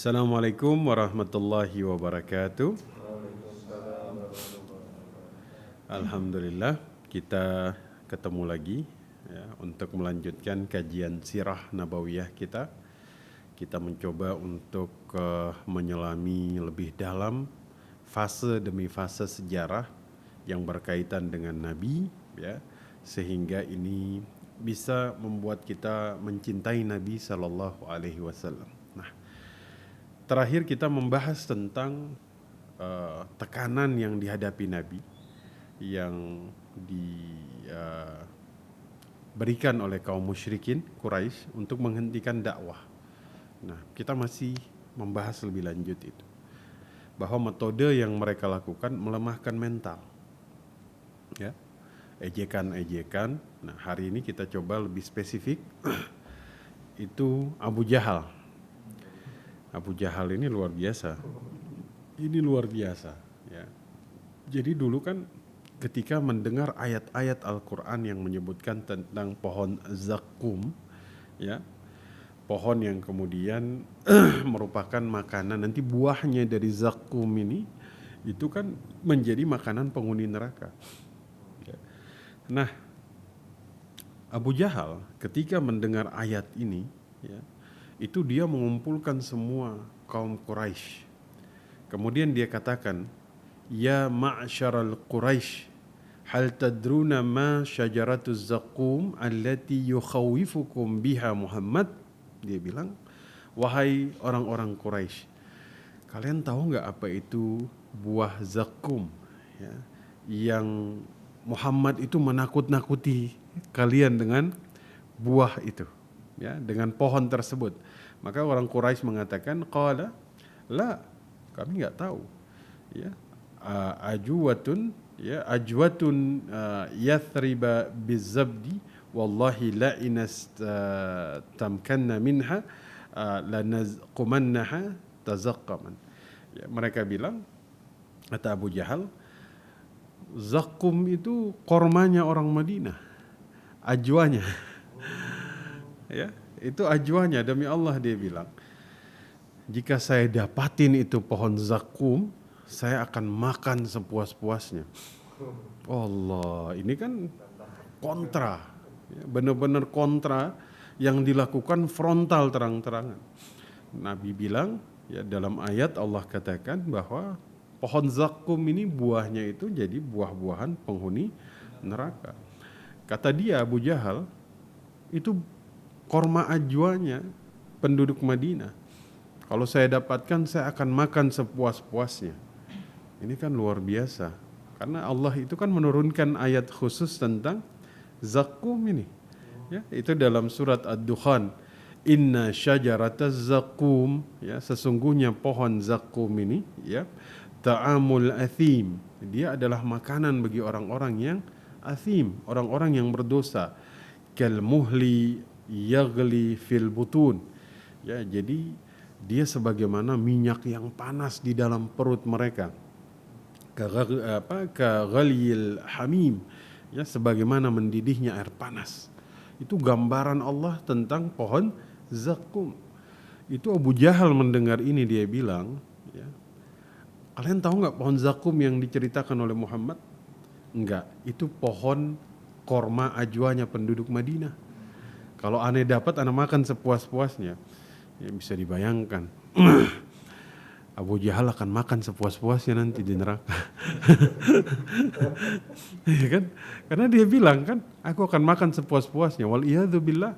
Assalamualaikum warahmatullahi wabarakatuh. Alhamdulillah kita ketemu lagi ya, untuk melanjutkan kajian sirah nabawiyah kita. Kita mencoba untuk menyelami lebih dalam fase demi fase sejarah yang berkaitan dengan Nabi ya, sehingga ini bisa membuat kita mencintai Nabi sallallahu alaihi wasallam. Nah, terakhir kita membahas tentang tekanan yang dihadapi Nabi yang diberikan oleh kaum musyrikin Quraisy untuk menghentikan dakwah. Nah, kita masih membahas lebih lanjut itu, bahwa metode yang mereka lakukan melemahkan mental, ya, ejekan-ejekan. Nah, hari ini kita coba lebih spesifik. Itu Abu Jahal. Abu Jahal ini luar biasa. Ini luar biasa, ya. Jadi dulu kan ketika mendengar ayat-ayat Al-Quran yang menyebutkan tentang pohon zakum, ya, pohon yang kemudian merupakan makanan, nanti buahnya dari zakum ini itu kan menjadi makanan penghuni neraka. Ya. Nah, Abu Jahal ketika mendengar ayat ini, ya, itu dia mengumpulkan semua kaum Quraisy. Kemudian dia katakan, "Ya ma'syaral Quraisy, hal tadruna ma syajaratuz zakum allati yukhawifukum biha Muhammad?" Dia bilang, "Wahai orang-orang Quraisy, kalian tahu nggak apa itu buah zakum, ya, yang Muhammad itu menakut-nakuti kalian dengan buah itu, ya, dengan pohon tersebut?" Maka orang Quraisy mengatakan, "Qala la, kami nggak tahu, ya, ajwatun, ya, ajwatun yathriba bizabdi wallahi la tamkanna minha lanazqumannaha tazaqqaman." Ya, mereka bilang, kata Abu Jahal, zakum itu kormanya orang Madinah, ajwanya. Ya, itu ajwanya, demi Allah dia bilang, jika saya dapatin itu pohon zakum, saya akan makan sepuas-puasnya. Allah, ini kan kontra, ya, benar-benar kontra yang dilakukan frontal terang-terangan. Nabi bilang, ya, dalam ayat Allah katakan bahwa pohon zakum ini buahnya itu jadi buah-buahan penghuni neraka. Kata dia, Abu Jahal, itu korma ajwanya penduduk Madinah. Kalau saya dapatkan, saya akan makan sepuas-puasnya. Ini kan luar biasa. Karena Allah itu kan menurunkan ayat khusus tentang zakum ini. Ya, itu dalam surat Ad-Dukhan. Inna syajarataz zakum, ya, sesungguhnya pohon zakum ini, ya, ta'amul athim. Dia adalah makanan bagi orang-orang yang athim, orang-orang yang berdosa. Kal muhli yaghli fil butun. Ya, jadi dia sebagaimana minyak yang panas di dalam perut mereka, kaghalil hamim, ya, sebagaimana mendidihnya air panas. Itu gambaran Allah tentang pohon zakum. Itu Abu Jahal mendengar ini, dia bilang, ya, kalian tahu nggak pohon zakum yang diceritakan oleh Muhammad? Enggak, itu pohon korma ajwanya penduduk Madinah. Kalau aneh dapat, aneh makan sepuas-puasnya. Ya, bisa dibayangkan Abu Jahal akan makan sepuas-puasnya nanti di neraka. Ya kan? Karena dia bilang kan, aku akan makan sepuas-puasnya. Wal iyadzu billah.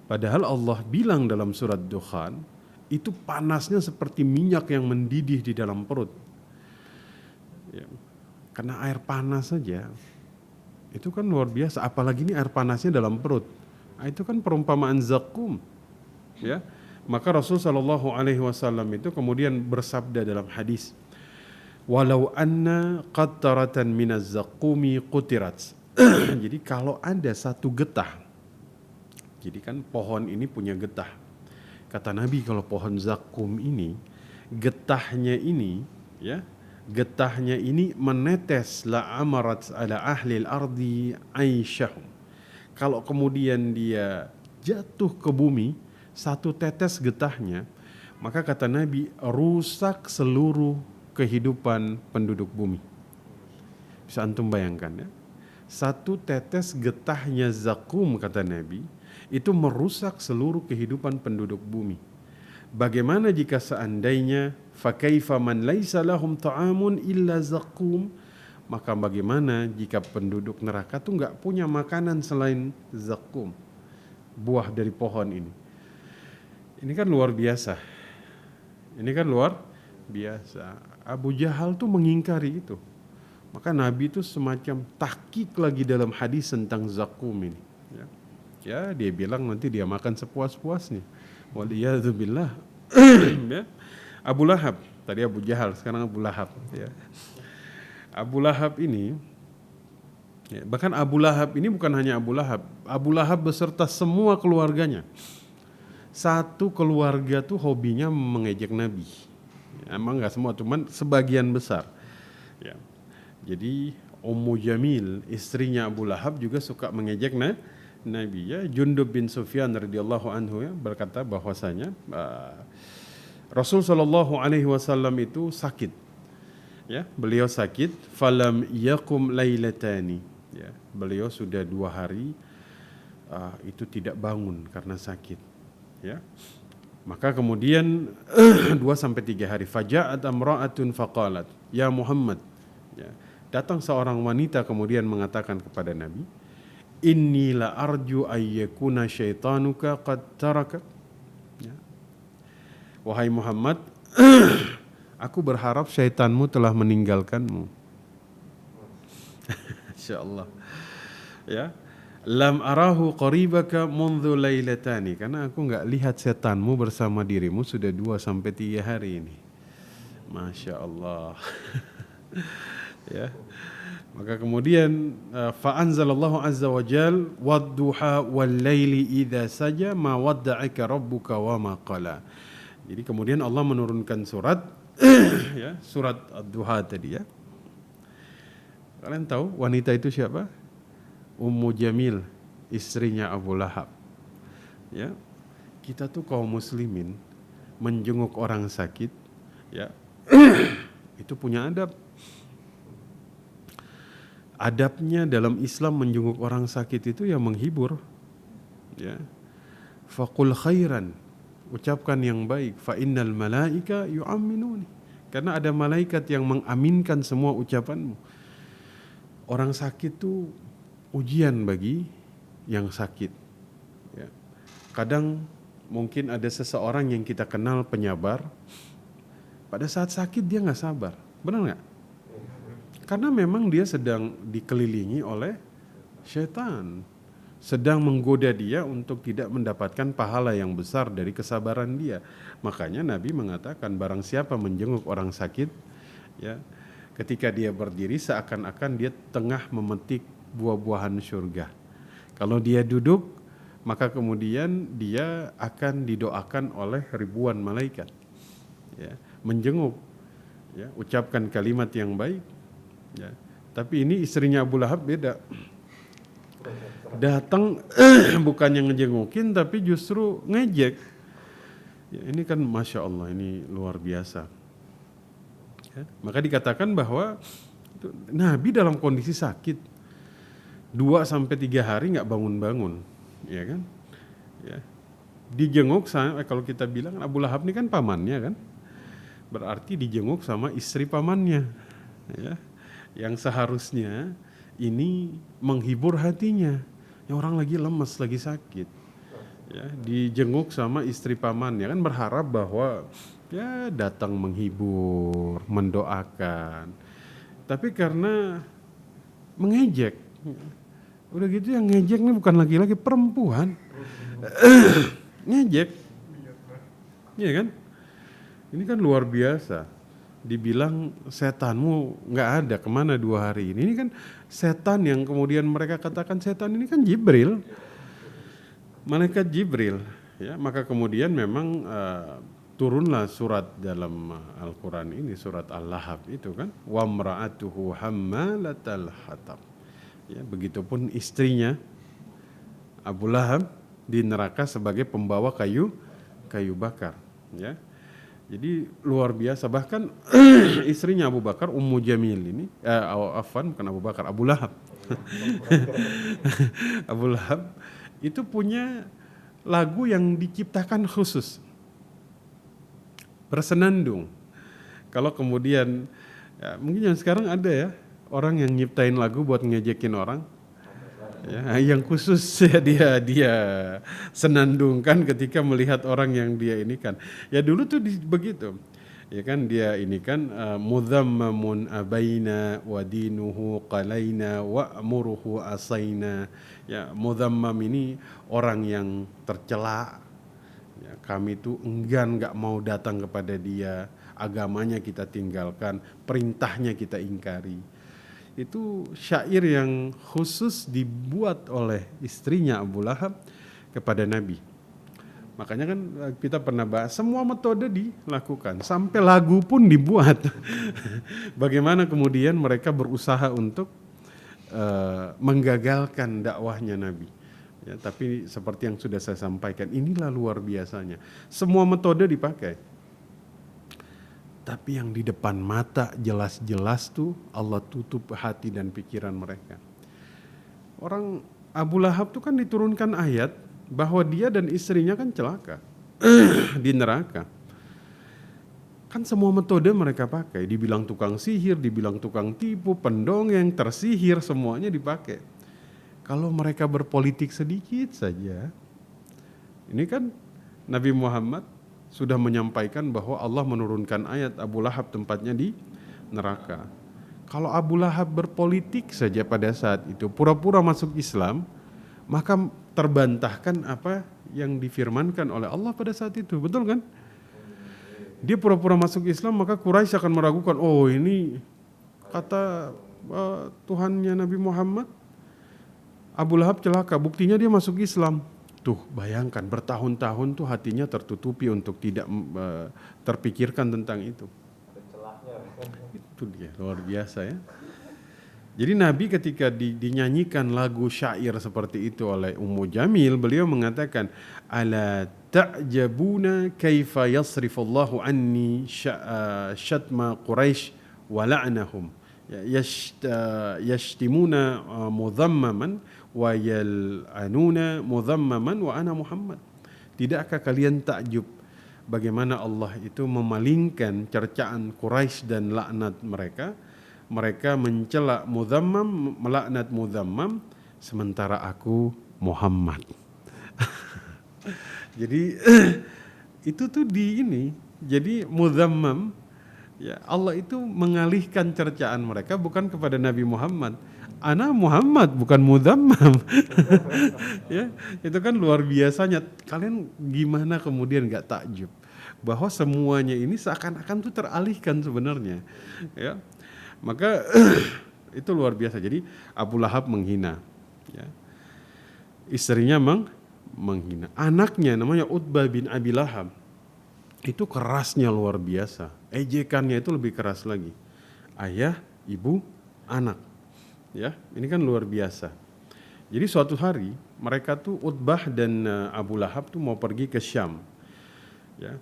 Padahal Allah bilang dalam surat Dukhan, itu panasnya seperti minyak yang mendidih di dalam perut. Ya, karena air panas saja itu kan luar biasa, apalagi ini air panasnya dalam perut. Nah, itu kan perumpamaan zakum, ya. Maka Rasul sallallahu alaihi wasallam itu kemudian bersabda dalam hadis, "Walau anna qattaratan minaz zaqumi qutirat." Jadi kalau ada satu getah, jadi kan pohon ini punya getah. Kata Nabi, kalau pohon zakum ini, getahnya ini, ya, getahnya ini menetes la amarat ala ahlil ardi aisyahum. Kalau kemudian dia jatuh ke bumi, satu tetes getahnya Maka kata Nabi, rusak seluruh kehidupan penduduk bumi. Bisa antum bayangkan ya. Satu tetes getahnya zakum, kata Nabi, itu merusak seluruh kehidupan penduduk bumi. Bagaimana jika seandainya fakaifa man laisa lahum ta'amun illa zakum, maka bagaimana jika penduduk neraka tuh nggak punya makanan selain zakum, buah dari pohon ini. Ini kan luar biasa. Ini kan luar biasa. Abu Jahal tuh mengingkari itu. Maka Nabi itu semacam tahqiq lagi dalam hadis tentang zakum ini. Ya, dia bilang nanti dia makan sepuas-puasnya. Waliyadzubillah. Ya. Abu Lahab, tadi Abu Jahal, sekarang Abu Lahab. Ya. Abu Lahab ini, ya, bahkan Abu Lahab ini bukan hanya Abu Lahab. Abu Lahab beserta semua keluarganya. Satu keluarga tuh hobinya mengejek Nabi. Ya, emang nggak semua, cuman sebagian besar. Ya. Jadi Ummu Jamil, istrinya Abu Lahab juga suka mengejek Nabi. Ya. Jundub bin Sufyan radhiyallahu anhu ya, berkata bahwasanya Rasul sallallahu alaihi wasallam itu sakit. Ya, beliau sakit, falam yakum lailatani. Ya, beliau sudah 2 hari itu tidak bangun karena sakit. Ya. Maka kemudian 2-3 hari faja'at amra'atun faqalat, ya Muhammad. Ya. Datang seorang wanita kemudian mengatakan kepada Nabi, inni la arju ayyakuna syaitanuka qad taraka. Ya. Wahai Muhammad, aku berharap syaitanmu telah meninggalkanmu. Insyaallah. Ya. Lam arahu qaribaka mundhu lailatani, karena aku enggak lihat setanmu bersama dirimu sudah 2-3 hari ini. Masya Allah. Ya. Maka kemudian fa anzalallahu azza wa jal wadduha wal laili idza saja ma wadda'aka rabbuka wa ma qala. Jadi kemudian Allah menurunkan surat ya, surat Ad-Duha tadi ya. Kalian tahu wanita itu siapa? Ummu Jamil, istrinya Abu Lahab. Ya. Kita tuh kaum muslimin menjenguk orang sakit ya. Itu punya adab. Adabnya dalam Islam menjenguk orang sakit itu ya menghibur. Ya. Faqul khairan, ucapkan yang baik. Fa innal malaika yu'minuni, karena ada malaikat yang mengaminkan semua ucapanmu. Orang sakit itu ujian bagi yang sakit. Ya. Kadang mungkin ada seseorang yang kita kenal penyabar, pada saat sakit dia nggak sabar, benar nggak? Karena memang dia sedang dikelilingi oleh syaitan, sedang menggoda dia untuk tidak mendapatkan pahala yang besar dari kesabaran dia. Makanya Nabi mengatakan barang siapa menjenguk orang sakit, ya, ketika dia berdiri seakan-akan dia tengah memetik buah-buahan surga. Kalau dia duduk, maka kemudian dia akan didoakan oleh ribuan malaikat. Ya, menjenguk, ya, ucapkan kalimat yang baik. Ya. Tapi ini istrinya Abu Lahab beda. Datang bukannya ngejengukin tapi justru ngejek. Ya, ini kan Masya Allah, ini luar biasa. Ya. Maka dikatakan bahwa Nabi dalam kondisi sakit 2-3 hari nggak bangun-bangun, ya kan? Ya. Dijenguk kalau kita bilang Abu Lahab ini kan pamannya kan, berarti dijenguk sama istri pamannya. Ya. Yang seharusnya ini menghibur hatinya. Yang orang lagi lemes, lagi sakit. Ya, dijenguk sama istri pamannya kan, berharap bahwa ya datang menghibur, mendoakan. Tapi karena mengejek, udah gitu yang ngejek ini bukan laki-laki, perempuan. Ngejek. Iya kan? Ini kan luar biasa. Dibilang setanmu nggak ada, kemana 2 hari ini? Ini kan setan yang kemudian mereka katakan setan ini kan Jibril, malaikat Jibril. Ya, maka kemudian memang turunlah surat dalam Al-Quran ini, surat Al-Lahab itu kan, wa mra'atuhu hammalatal hatab. Ya, begitupun istrinya Abu Lahab di neraka sebagai pembawa kayu bakar. Ya. Jadi luar biasa. Bahkan istrinya Abu Bakar, Ummu Jamil ini, bukan Abu Bakar, Abu Lahab. Abu Lahab itu punya lagu yang diciptakan khusus, bersenandung. Kalau kemudian, ya, mungkin yang sekarang ada ya, orang yang nyiptain lagu buat ngejekin orang, ya, yang khusus ya dia senandungkan ketika melihat orang yang dia ini kan. Ya dulu tuh begitu. Ya kan dia ini kan mudhammamun abaina wa dinuhu qalaina wa amuruhu asaina. Ya mudhammam ini orang yang tercela. Ya, kami tuh enggan enggak mau datang kepada dia, agamanya kita tinggalkan, perintahnya kita ingkari. Itu syair yang khusus dibuat oleh istrinya Abu Lahab kepada Nabi. Makanya kan kita pernah bahas semua metode dilakukan, sampai lagu pun dibuat. Bagaimana kemudian mereka berusaha untuk menggagalkan dakwahnya Nabi. Ya, tapi seperti yang sudah saya sampaikan, inilah luar biasanya. Semua metode dipakai. Tapi yang di depan mata jelas-jelas tuh Allah tutup hati dan pikiran mereka. Orang Abu Lahab tuh kan diturunkan ayat bahwa dia dan istrinya kan celaka di neraka. Kan semua metode mereka pakai, dibilang tukang sihir, dibilang tukang tipu, pendongeng, tersihir, semuanya dipakai. Kalau mereka berpolitik sedikit saja, ini kan Nabi Muhammad sudah menyampaikan bahwa Allah menurunkan ayat Abu Lahab tempatnya di neraka. Kalau Abu Lahab berpolitik saja pada saat itu, pura-pura masuk Islam, maka terbantahkan apa yang difirmankan oleh Allah pada saat itu, betul kan? Dia pura-pura masuk Islam, maka Quraisy akan meragukan, oh ini kata Tuhannya Nabi Muhammad, Abu Lahab celaka, buktinya dia masuk Islam. Tuh bayangkan bertahun-tahun tuh hatinya tertutupi untuk tidak terpikirkan tentang itu. Itu dia luar biasa ya. Jadi Nabi ketika dinyanyikan lagu syair seperti itu oleh Ummu Jamil, beliau mengatakan, ala ta'jabuna kaifa yasrifullahu anni syatma Quraisy wa la'nahum yashtimuna mudhammaman wa yal'anuna mudhammaman wa ana Muhammad. Tidakkah kalian takjub bagaimana Allah itu memalingkan cercaan Quraisy dan laknat mereka? Mereka mencela mudhammam, melaknat mudhammam, sementara aku Muhammad. Jadi itu tuh di ini. Jadi mudhammam, ya Allah itu mengalihkan cercaan mereka bukan kepada Nabi Muhammad. Ana Muhammad bukan mudhammam. Ya, itu kan luar biasanya. Kalian gimana kemudian enggak takjub bahwa semuanya ini seakan-akan tuh teralihkan sebenarnya. Ya. Maka itu luar biasa. Jadi Abu Lahab menghina, ya. Istrinya menghina. Anaknya namanya Utbah bin Abi Lahab. Itu kerasnya luar biasa. Ejekannya itu lebih keras lagi. Ayah, ibu, anak. Ya, ini kan luar biasa. Jadi suatu hari mereka tuh Utbah dan Abu Lahab tuh mau pergi ke Syam. Ya.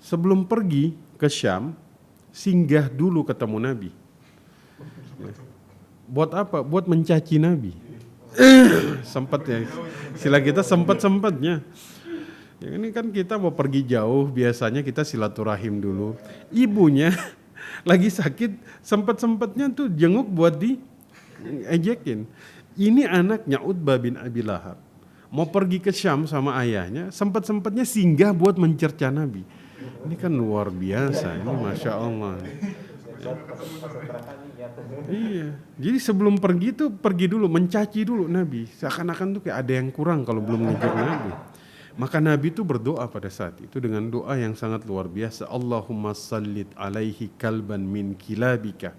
Sebelum pergi ke Syam, singgah dulu ketemu Nabi. Ya. Buat apa? Buat mencaci Nabi. Sempat ya. Sila kita sempat-sempatnya. Ya, ini kan kita mau pergi jauh, biasanya kita silaturahim dulu. Ibunya lagi sakit, sempat-sempatnya tuh jenguk buat diejekin. Ini anaknya Utbah bin Abi Lahab. Mau pergi ke Syam sama ayahnya, sempat-sempatnya singgah buat mencerca Nabi. Ini kan luar biasa, ini Masya Allah. Iya, jadi sebelum pergi tuh pergi dulu mencaci dulu Nabi. Seakan-akan tuh kayak ada yang kurang kalau belum ngejar Nabi. Maka Nabi itu berdoa pada saat itu dengan doa yang sangat luar biasa. Allahumma sallit alaihi kalban min kilabika.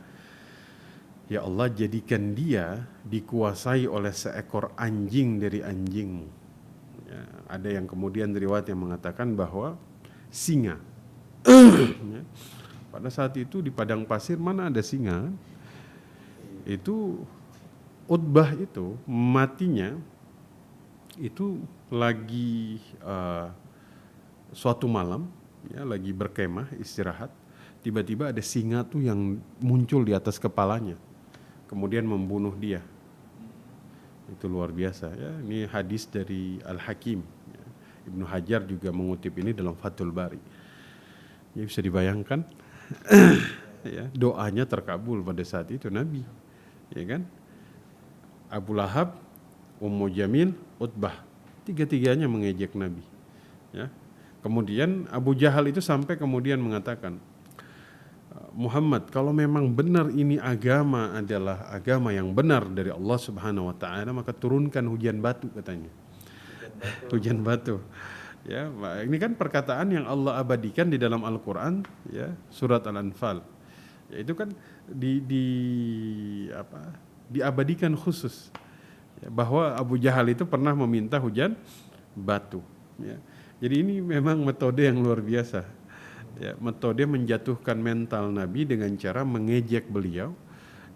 Ya Allah, jadikan dia dikuasai oleh seekor anjing dari anjingmu. Ya, ada yang kemudian riwayat yang mengatakan bahwa singa. Ya. Pada saat itu di padang pasir mana ada singa? Itu Utbah itu matinya itu lagi suatu malam ya, lagi berkemah istirahat, tiba-tiba ada singa tuh yang muncul di atas kepalanya, kemudian membunuh dia. Itu luar biasa ya. Ini hadis dari Al-Hakim. Ya. Ibnu Hajar juga mengutip ini dalam Fathul Bari. Ya, bisa dibayangkan ya, doanya terkabul pada saat itu Nabi. Ya kan? Abu Lahab, Ummu Jamil, Utbah, tiga-tiganya mengejek Nabi. Ya. Kemudian Abu Jahal itu sampai kemudian mengatakan, Muhammad, kalau memang benar ini agama adalah agama yang benar dari Allah Subhanahu wa taala, maka turunkan hujan batu katanya. Hujan batu. Ya, ini kan perkataan yang Allah abadikan di dalam Al-Qur'an, ya, surat Al-Anfal. Ya, itu kan diabadikan khusus. Ya, bahwa Abu Jahal itu pernah meminta hujan batu. Ya. Jadi ini memang metode yang luar biasa. Ya, metode menjatuhkan mental Nabi dengan cara mengejek beliau,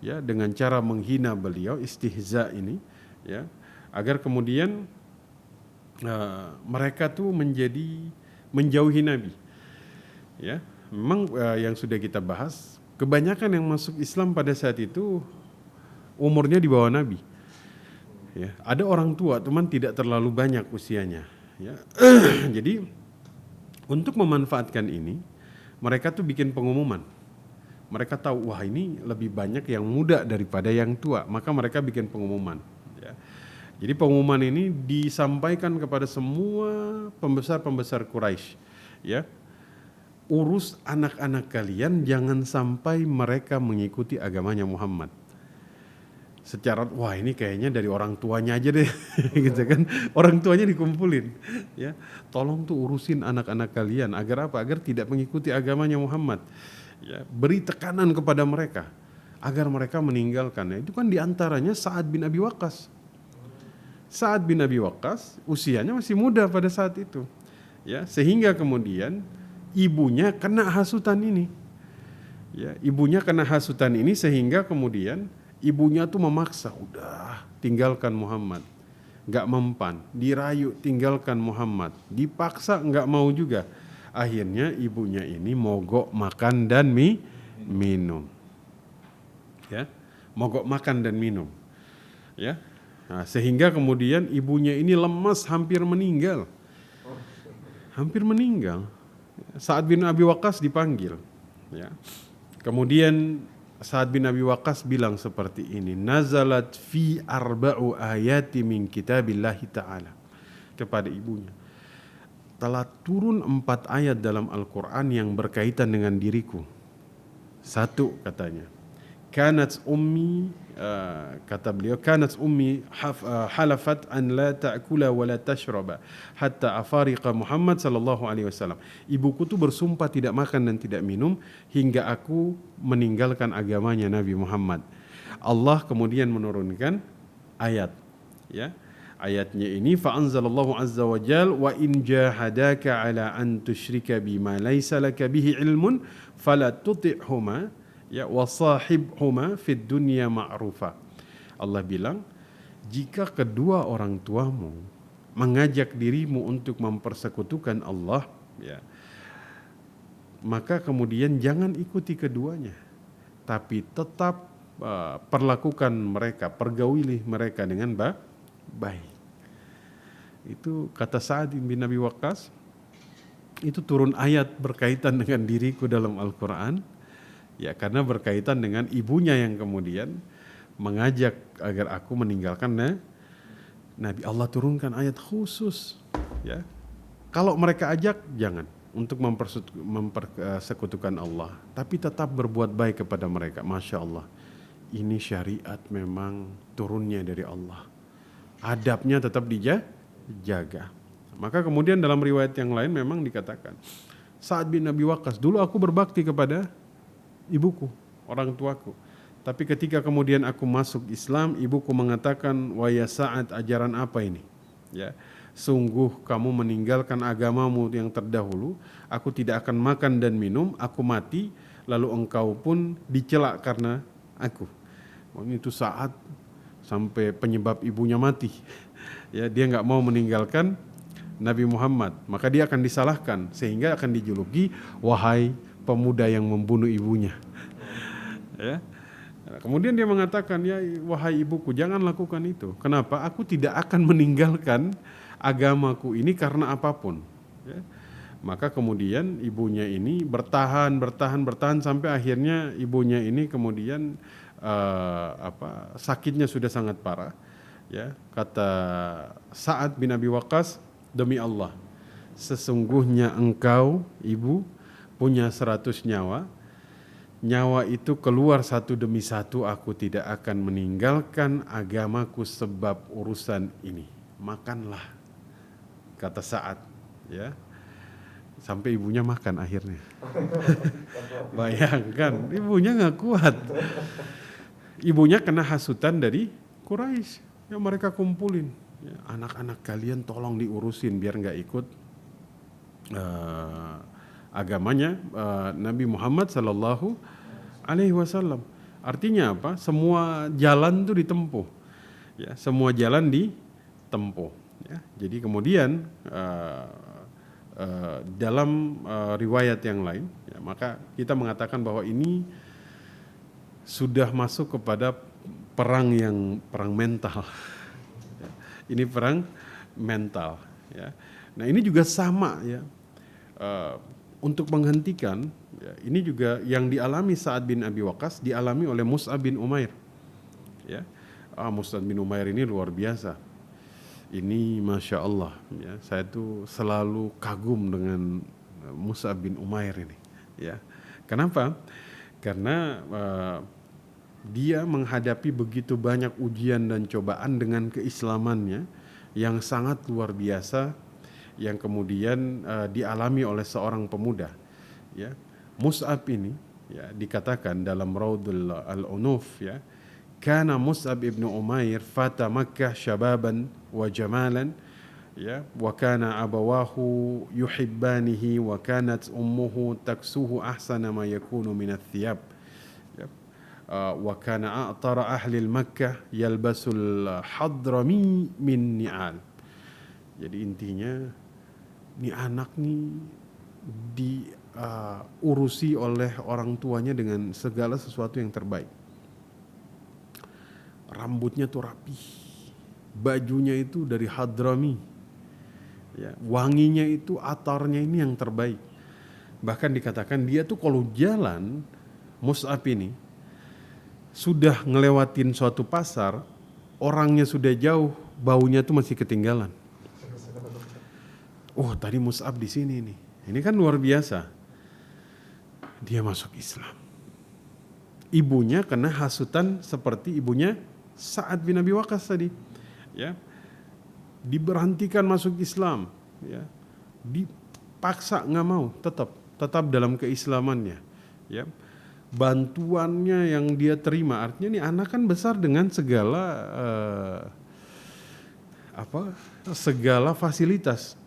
ya, dengan cara menghina beliau, istihza ini, ya, agar kemudian mereka tuh menjauhi Nabi. Ya, memang yang sudah kita bahas, kebanyakan yang masuk Islam pada saat itu umurnya di bawah Nabi. Ya, ada orang tua, teman tidak terlalu banyak usianya. Ya, jadi untuk memanfaatkan ini, mereka tuh bikin pengumuman. Mereka tahu, wah ini lebih banyak yang muda daripada yang tua, maka mereka bikin pengumuman. Ya. Jadi pengumuman ini disampaikan kepada semua pembesar-pembesar Quraisy. Ya, urus anak-anak kalian, jangan sampai mereka mengikuti agamanya Muhammad. Secara, wah ini kayaknya dari orang tuanya aja deh, gitu kan? Orang tuanya dikumpulin, ya. Tolong tuh urusin anak-anak kalian agar apa? Agar tidak mengikuti agamanya Muhammad. Ya, beri tekanan kepada mereka agar mereka meninggalkannya. Itu kan diantaranya Sa'ad bin Abi Waqqas. Sa'ad bin Abi Waqqas usianya masih muda pada saat itu, ya, sehingga kemudian ibunya kena hasutan ini. Ya, ibunya kena hasutan ini sehingga kemudian ibunya tuh memaksa, udah tinggalkan Muhammad, nggak mempan, dirayu tinggalkan Muhammad, dipaksa nggak mau juga. Akhirnya ibunya ini mogok makan dan minum, ya, mogok makan dan minum, ya. Nah, sehingga kemudian ibunya ini lemas, hampir meninggal. Sa'ad bin Abi Waqqas dipanggil, ya. Kemudian Sa'ad bin Abi Waqqas bilang seperti ini, nazalat fi arba'u ayati min kitabillahi ta'ala, kepada ibunya, telah turun 4 ayat dalam Al-Quran yang berkaitan dengan diriku. Satu, katanya, kanat ummi, kata beliau, kanat ummi halafat an la ta'kula wa la tashraba hatta afariqa Muhammad sallallahu alaihi wasallam. Ibuku tuh bersumpah tidak makan dan tidak minum hingga aku meninggalkan agamanya Nabi Muhammad. Allah kemudian menurunkan ayat, ya. Ayatnya ini, fa anzalallahu azza wa jal, wa in jahadaka ala an tusyrika bima laysa laka bihi ilmun fala tuti'huma, ya, wa sahibhuma fid dunya ma'rufa. Allah bilang, jika kedua orang tuamu mengajak dirimu untuk mempersekutukan Allah, ya, maka kemudian jangan ikuti keduanya, tapi tetap perlakukan mereka, pergauli mereka dengan baik. Itu kata Sa'ad bin Abi Waqqas. Itu turun ayat berkaitan dengan diriku dalam Al-Quran, ya, karena berkaitan dengan ibunya yang kemudian mengajak agar aku meninggalkan Nabi. Allah turunkan ayat khusus, ya, kalau mereka ajak jangan untuk mempersekutukan Allah, tapi tetap berbuat baik kepada mereka. Masya Allah, ini syariat memang turunnya dari Allah, adabnya tetap dijaga. Maka kemudian dalam riwayat yang lain memang dikatakan, Sa'ad bin Abi Waqqas, dulu aku berbakti kepada ibuku, orang tuaku, tapi ketika kemudian aku masuk Islam, ibuku mengatakan, wa ya Sa'ad, ajaran apa ini? Ya, sungguh kamu meninggalkan agamamu yang terdahulu, aku tidak akan makan dan minum, aku mati, lalu engkau pun dicela karena aku. Itu Sa'ad sampai penyebab ibunya mati. Ya, dia nggak mau meninggalkan Nabi Muhammad, maka dia akan disalahkan sehingga akan dijuluki wahai pemuda yang membunuh ibunya. Ya. Kemudian dia mengatakan, ya wahai ibuku, jangan lakukan itu. Kenapa? Aku tidak akan meninggalkan agamaku ini karena apapun. Ya. Maka kemudian ibunya ini bertahan sampai akhirnya ibunya ini kemudian sakitnya sudah sangat parah. Ya, kata Sa'ad bin Abi Waqqas, demi Allah, sesungguhnya engkau ibu punya 100 nyawa. Nyawa itu keluar satu demi satu, aku tidak akan meninggalkan agamaku sebab urusan ini. Makanlah, kata Sa'ad, ya. Sampai ibunya makan akhirnya. Bayangkan, ibunya nggak kuat. Ibunya kena hasutan dari Quraisy. Ya, mereka kumpulin, ya, anak-anak kalian tolong diurusin biar nggak ikut agamanya Nabi Muhammad Sallallahu Alaihi Wasallam. Artinya apa? Semua jalan itu ditempuh, ya, semua jalan ditempuh. Ya. Jadi kemudian dalam riwayat yang lain, ya, maka kita mengatakan bahwa ini sudah masuk kepada perang mental. Ya. Ini perang mental. Ya. Nah ini juga sama, ya. Untuk menghentikan, ya, ini juga yang dialami Sa'ad bin Abi Waqqas dialami oleh Mus'ab bin Umair. Ya. Mus'ab bin Umair ini luar biasa. Ini Masya Allah, ya, saya tuh selalu kagum dengan Mus'ab bin Umair ini. Ya. Kenapa? Karena dia menghadapi begitu banyak ujian dan cobaan dengan keislamannya yang sangat luar biasa, yang kemudian dialami oleh seorang pemuda. Ya. Mus'ab ini, ya, dikatakan dalam Raudul Al-Unuf, ya, kana Mus'ab ibn Umair fata Makkah syababan wa jamalan, ya, wa kana abawahu yuhibbanihi wa kanat ummuhu taksuhu ahsana ma yakunu min ath-thiyab, ya, wa kana a'tara ahli Makkah yalbasul hadrami min ni'al. Jadi intinya ini anak nih diurusi oleh orang tuanya dengan segala sesuatu yang terbaik. Rambutnya tuh rapi, bajunya itu dari hadrami, ya, wanginya itu atarnya ini yang terbaik. Bahkan dikatakan dia tuh kalau jalan, Mus'ab ini sudah ngelewatin suatu pasar, orangnya sudah jauh, baunya tuh masih ketinggalan. Oh, tadi Mus'ab di sini nih. Ini kan luar biasa. Dia masuk Islam. Ibunya kena hasutan seperti ibunya Sa'ad bin Abi Waqqas tadi, ya, diberhentikan masuk Islam, ya, dipaksa nggak mau, tetap dalam keislamannya, ya, bantuannya yang dia terima, artinya nih anak kan besar dengan segala fasilitas,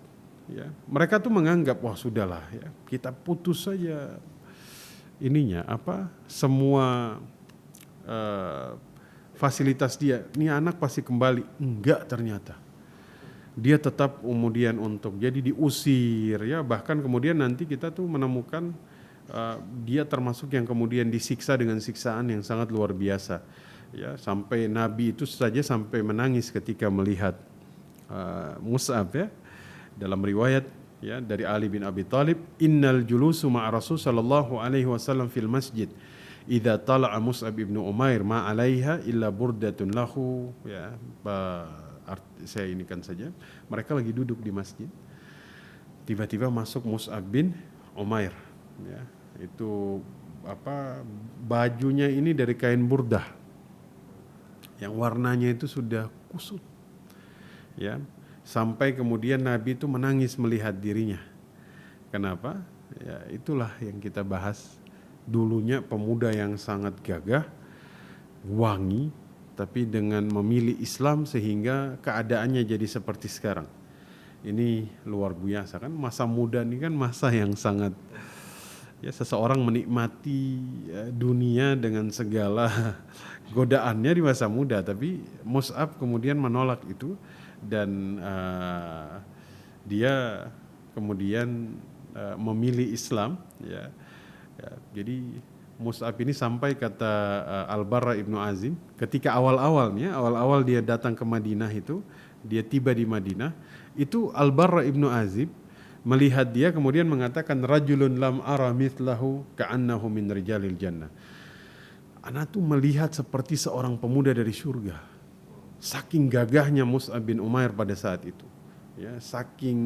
ya, mereka tuh menganggap wah sudahlah, ya, kita putus saja ininya semua fasilitas dia, ini anak pasti kembali. Enggak, ternyata dia tetap kemudian untuk jadi diusir, ya, bahkan kemudian nanti kita tuh menemukan dia termasuk yang kemudian disiksa dengan siksaan yang sangat luar biasa, ya, sampai Nabi itu saja sampai menangis ketika melihat Mus'ab, ya, dalam riwayat, ya, dari Ali bin Abi Thalib, innal julusu ma'a Rasul sallallahu alaihi wasallam fil masjid idza tala'a Mus'ab ibnu Umair ma 'alaiha illa burdatun lahu, ya, saya ini kan saja, mereka lagi duduk di masjid, tiba-tiba masuk Mus'ab bin Umair, ya, itu bajunya ini dari kain burdah yang warnanya itu sudah kusut, ya, sampai kemudian Nabi itu menangis melihat dirinya. Kenapa? Ya, itulah yang kita bahas. Dulunya pemuda yang sangat gagah, wangi, tapi dengan memilih Islam sehingga keadaannya jadi seperti sekarang. Ini luar biasa kan, masa muda ini kan masa yang sangat, ya, seseorang menikmati dunia dengan segala godaannya di masa muda, tapi Mus'ab kemudian menolak itu dan dia kemudian memilih Islam, ya. Jadi Mus'ab ini sampai kata Al-Barra ibnu Azim, ketika awal-awal dia datang ke Madinah itu, dia tiba di Madinah, itu Al-Barra ibnu Azim melihat dia kemudian mengatakan, rajulun lam ara mithlahu ka'annahu min rijalil jannah. Ana tuh melihat seperti seorang pemuda dari surga. Saking gagahnya Mus'ab bin Umair pada saat itu. Ya, saking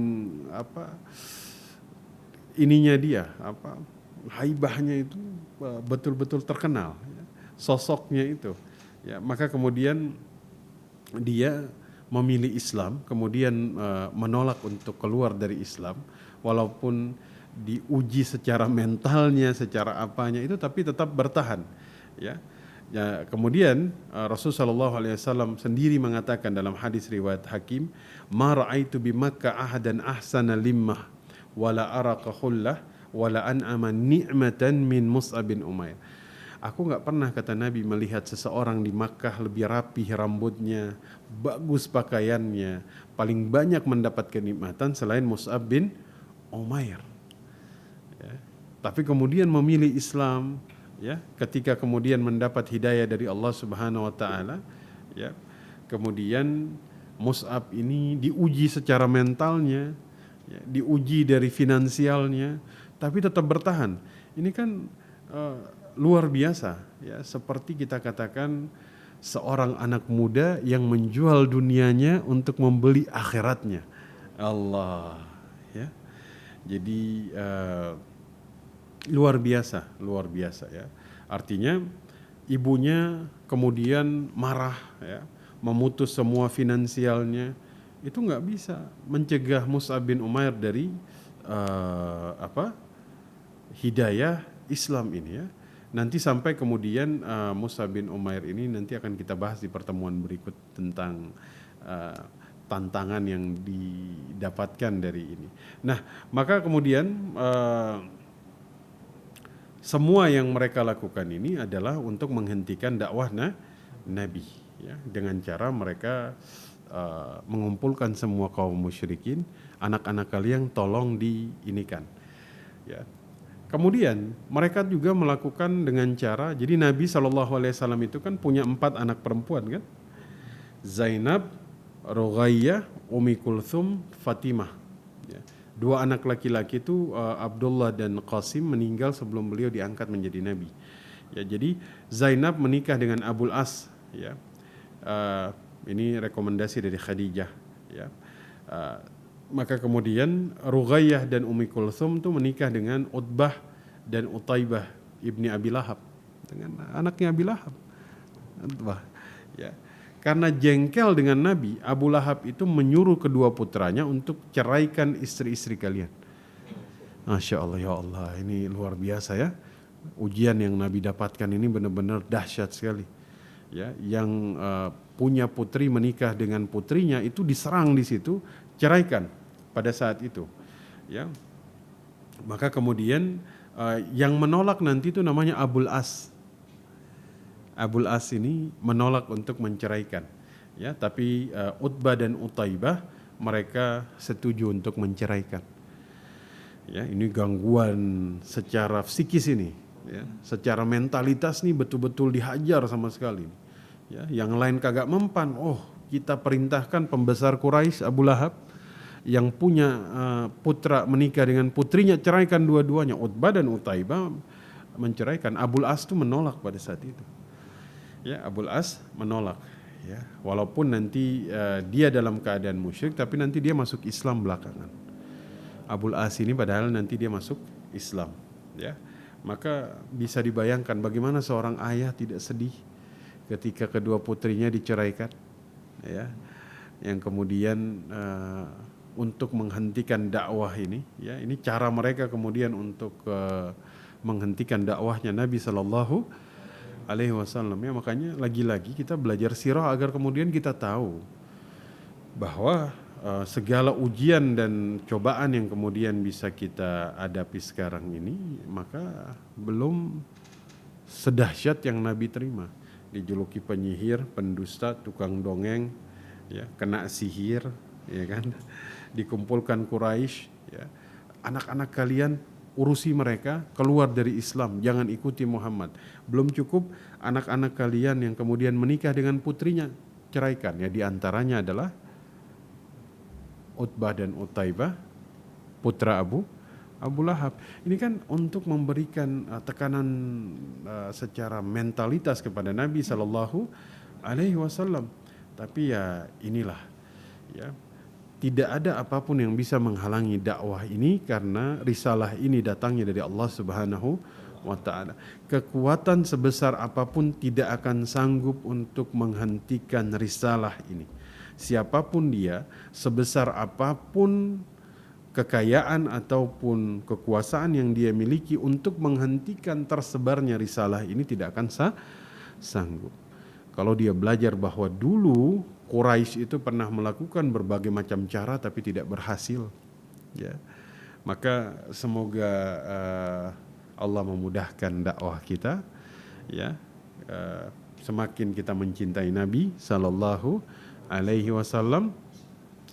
ininya dia, haibahnya itu betul-betul terkenal, ya, sosoknya itu. Ya, maka kemudian dia memilih Islam, kemudian menolak untuk keluar dari Islam, walaupun diuji secara mentalnya, secara apanya itu, tapi tetap bertahan. Ya, ya kemudian Rasulullah SAW sendiri mengatakan dalam hadis riwayat Hakim, ma ra'aitu bi Makkah ahadan ahsana limmah wala araqa khullah wala an'ama ni'matan min Mus'ab bin Umair. Aku nggak pernah, kata Nabi, melihat seseorang di Makkah lebih rapih rambutnya, bagus pakaiannya, paling banyak mendapat kenikmatan selain Mus'ab bin Umair. Ya. Tapi kemudian memilih Islam, ya, ketika kemudian mendapat hidayah dari Allah Subhanahu wa taala, ya. Kemudian Mus'ab ini diuji secara mentalnya, ya, diuji dari finansialnya, tapi tetap bertahan. Ini kan luar biasa, ya, seperti kita katakan seorang anak muda yang menjual dunianya untuk membeli akhiratnya. Allah, ya. Jadi luar biasa, ya. Artinya ibunya kemudian marah, ya, memutus semua finansialnya, itu nggak bisa mencegah Mus'ab bin Umair dari hidayah Islam ini, ya. Nanti sampai kemudian Mus'ab bin Umair ini nanti akan kita bahas di pertemuan berikut tentang tantangan yang didapatkan dari ini. Nah, maka kemudian semua yang mereka lakukan ini adalah untuk menghentikan dakwah Nabi, ya, dengan cara mereka mengumpulkan semua kaum musyrikin, anak-anak kalian tolong diinikan, ya. Kemudian mereka juga melakukan dengan cara, jadi Nabi SAW itu kan punya 4 anak perempuan kan, Zainab, Ruqayyah, Ummi Kulthum, Fatimah, ya. 2 anak laki-laki itu Abdullah dan Qasim meninggal sebelum beliau diangkat menjadi Nabi, ya. Jadi Zainab menikah dengan Abul As, ya. Ini rekomendasi dari Khadijah, ya. Maka kemudian Ruqayyah dan Ummi Kulthum itu menikah dengan Utbah dan Utaibah ibni Abi Lahab, dengan anaknya Abi Lahab, Utbah, ya. Karena jengkel dengan Nabi, Abu Lahab itu menyuruh kedua putranya untuk ceraikan istri-istri kalian. Masya Allah, ya Allah, ini luar biasa, ya. Ujian yang Nabi dapatkan ini benar-benar dahsyat sekali, ya. Yang punya putri menikah dengan putrinya itu diserang di situ, ceraikan pada saat itu, ya. Maka kemudian yang menolak nanti itu namanya Abul As. Abul As ini menolak untuk menceraikan, ya. Tapi Utbah dan Utaibah mereka setuju untuk menceraikan, ya. Ini gangguan secara psikis ini, ya. Secara mentalitas nih betul-betul dihajar sama sekali, ya. Yang lain kagak mempan. Oh, kita perintahkan pembesar Quraisy Abu Lahab yang punya putra menikah dengan putrinya, ceraikan dua-duanya. Utbah dan Utaibah menceraikan. Abul As itu menolak pada saat itu, ya. Abul As menolak, ya. Walaupun nanti dia dalam keadaan musyrik, tapi nanti dia masuk Islam belakangan. Abul As ini padahal nanti dia masuk Islam, ya. Maka bisa dibayangkan bagaimana seorang ayah tidak sedih ketika kedua putrinya diceraikan, ya. Yang kemudian untuk menghentikan dakwah ini, ya, ini cara mereka kemudian untuk menghentikan dakwahnya Nabi Sallallahu Alaihi Wasallam, ya. Makanya lagi-lagi kita belajar sirah agar kemudian kita tahu bahwa segala ujian dan cobaan yang kemudian bisa kita hadapi sekarang ini, maka belum sedahsyat yang Nabi terima. Dijuluki penyihir, pendusta, tukang dongeng, ya, kena sihir, ya kan? Dikumpulkan Quraisy, ya. Anak-anak kalian urusi mereka keluar dari Islam, jangan ikuti Muhammad. Belum cukup anak-anak kalian yang kemudian menikah dengan putrinya, ceraikan. Ya, di antaranya adalah Utbah dan Utaibah, putra Abu Lahab. Ini kan untuk memberikan tekanan secara mentalitas kepada Nabi Sallallahu Alaihi Wasallam. Tapi ya inilah, ya, tidak ada apapun yang bisa menghalangi dakwah ini karena risalah ini datangnya dari Allah Subhanahu wa taala. Kekuatan sebesar apapun tidak akan sanggup untuk menghentikan risalah ini. Siapapun dia, sebesar apapun kekayaan ataupun kekuasaan yang dia miliki untuk menghentikan tersebarnya risalah ini tidak akan sanggup. Kalau dia belajar bahwa dulu Quraisy itu pernah melakukan berbagai macam cara tapi tidak berhasil, ya, maka semoga Allah memudahkan dakwah kita, ya. Semakin kita mencintai Nabi Sallallahu Alaihi Wasallam,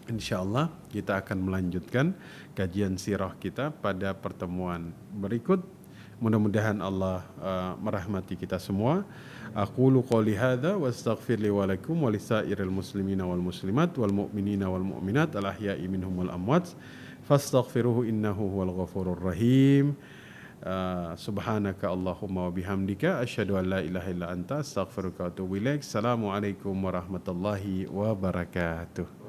insyaallah kita akan melanjutkan kajian sirah kita pada pertemuan berikut. Mudah-mudahan Allah merahmati kita semua. Aqulu qouli hadza wa astaghfir li wa lakum wa lisairil muslimina wal muslimat wal mu'minina wal mu'minat al ahya'i minhum wal amwat fastaghfiruhu innahu huwal ghafurur rahim. Subhanaka Allahumma wa bihamdika asyhadu an la ilaha illa anta astaghfiruka wa atubu ilaik. Assalamualaikum warahmatullahi wabarakatuh.